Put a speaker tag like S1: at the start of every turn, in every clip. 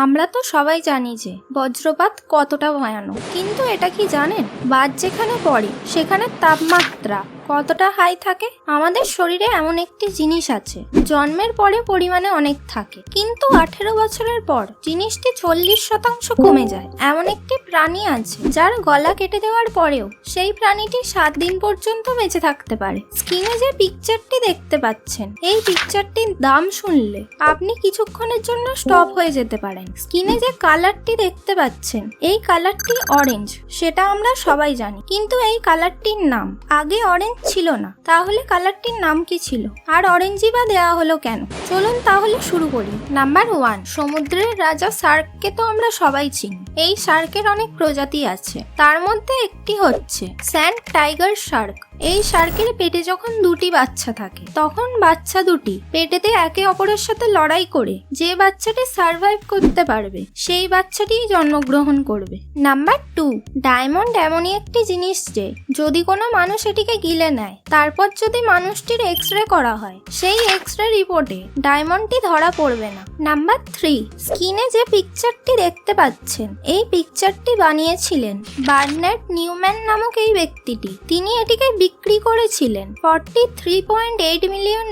S1: আমরা তো সবাই জানি যে বজ্রপাত কতটা ভয়ানক, কিন্তু এটা কি জানেন বাদ যেখানে পড়ে সেখানে তাপমাত্রা কতটা হাই থাকে? আমাদের শরীরে এমন একটি জিনিস আছে, জন্মের পরে পরিমাণে অনেক থাকে, কিন্তু 18 বছরের পর জিনিসটি 40% কমে যায়। এমন একটি প্রাণী আছে যার গলা কেটে দেওয়ার পরেও সেই প্রাণীটি 7 দিন পর্যন্ত বেঁচে থাকতে পারে। স্ক্রিনে যে পিকচারটি দেখতে পাচ্ছেন, এই পিকচারটির দাম শুনলে আপনি কিছুক্ষণের জন্য স্টপ হয়ে যেতে পারেন। স্ক্রিনে যে কালারটি দেখতে পাচ্ছেন, এই কালারটি অরেঞ্জ, সেটা আমরা সবাই জানি, কিন্তু এই কালারটির নাম আগে অরেঞ্জ ছিল না। তাহলে কালারটির নাম কি ছিল, আর অরেঞ্জই বা দেওয়া হলো কেন? চলুন তাহলে শুরু করি। নাম্বার 1, সমুদ্রের রাজা শার্ককে তো আমরা সবাই চিনি। এই শার্কের অনেক প্রজাতি আছে, তার মধ্যে একটি হচ্ছে স্যান্ড টাইগার শার্ক। এই শার্কের পেটে যখন দুটি বাচ্চা থাকে, তখন বাচ্চা দুটি পেটেতে একে অপরের সাথে লড়াই করে যে বাচ্চাটি সার্ভাইভ করতে পারবে সেই বাচ্চাটি জন্মগ্রহণ করবে। নাম্বার 2, ডায়মন্ড এমনই একটি জিনিস যে যদি কোনো মানুষ এটিকে গিলে নেয়, তারপর যদি মানুষটির এক্সরে করা হয়, সেই এক্সরে রিপোর্টে ডায়মন্ডটি ধরা পড়বে না। নাম্বার 3, স্ক্রিনে যে পিকচারটি দেখতে পাচ্ছেন, এই পিকচারটি বানিয়েছিলেন বার্নার্ড নিউম্যান নামক এই ব্যক্তিটি। তিনি এটিকে বিক্রি করেছিলেন $43.8 মিলিয়ন,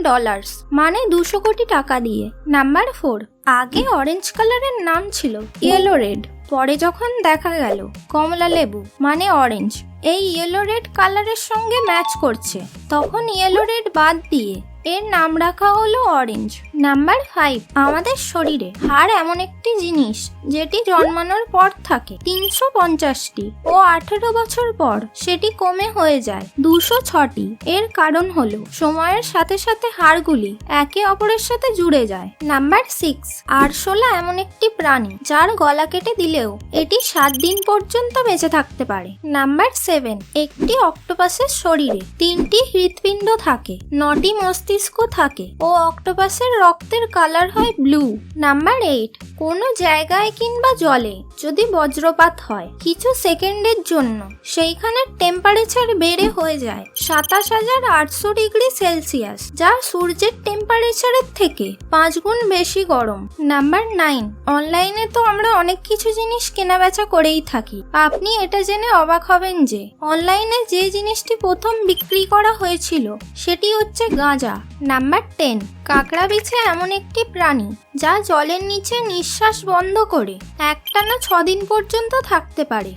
S1: মানে 200 কোটি টাকা দিয়ে। নাম্বার 4, আগে অরেঞ্জ কালারের নাম ছিল ইয়েলো রেড, পরে যখন দেখা গেল কমলা লেবু মানে অরেঞ্জ এই ইয়েলো রেড কালারের সঙ্গে ম্যাচ করছে, তখন ইয়েলো রেড বাদ দিয়ে এর নাম রাখা হলো অরেঞ্জ। নাম্বার 5, আমাদের শরীরে হাড় এমন একটি জিনিস যেটি জন্মানোর পর থাকে 350টি ও 18 বছর পর সেটি কমে হয়ে যায় 206টি। এর কারণ হলো সময়ের সাথে সাথে হাড়গুলি একে অপরের সাথে জুড়ে যায়। নাম্বার 6, আরশোলা এমন একটি প্রাণী যার গলা কেটে দিলেও এটি 7 দিন পর্যন্ত বেঁচে থাকতে পারে। নাম্বার 7, একটি অক্টোপাসের শরীরে 3টি হৃৎপিণ্ড থাকে, 9টি মস্তিষ্ক থাকে ও অক্টোপাসের রক্তের কালার হয় ব্লু। নাম্বার 8, কোনো জায়গায় কিংবা জলে যদি বজ্রপাত হয় কিছু সেকেন্ডের জন্য, সেইখানের টেম্পারেচার বেড়ে হয়ে যায় 27,800 ডিগ্রি সেলসিয়াস, যা সূর্যের টেম্পারেচারের থেকে 5 গুণ বেশি গরম। নাম্বার 9, অনলাইনে তো আমরা অনেক কিছু জিনিস কেনাবেচা করেই থাকি। আপনি এটা জেনে অবাক হবেন যে অনলাইনে যে জিনিসটি প্রথম বিক্রি করা হয়েছিল সেটি হচ্ছে গাঁজা। নাম্বার 10, কাঁকড়া বিছে এমন একটি প্রাণী যা জলের নিচে নিঃশ্বাস বন্ধ করে একটানা 6 দিন পর্যন্ত থাকতে পারে।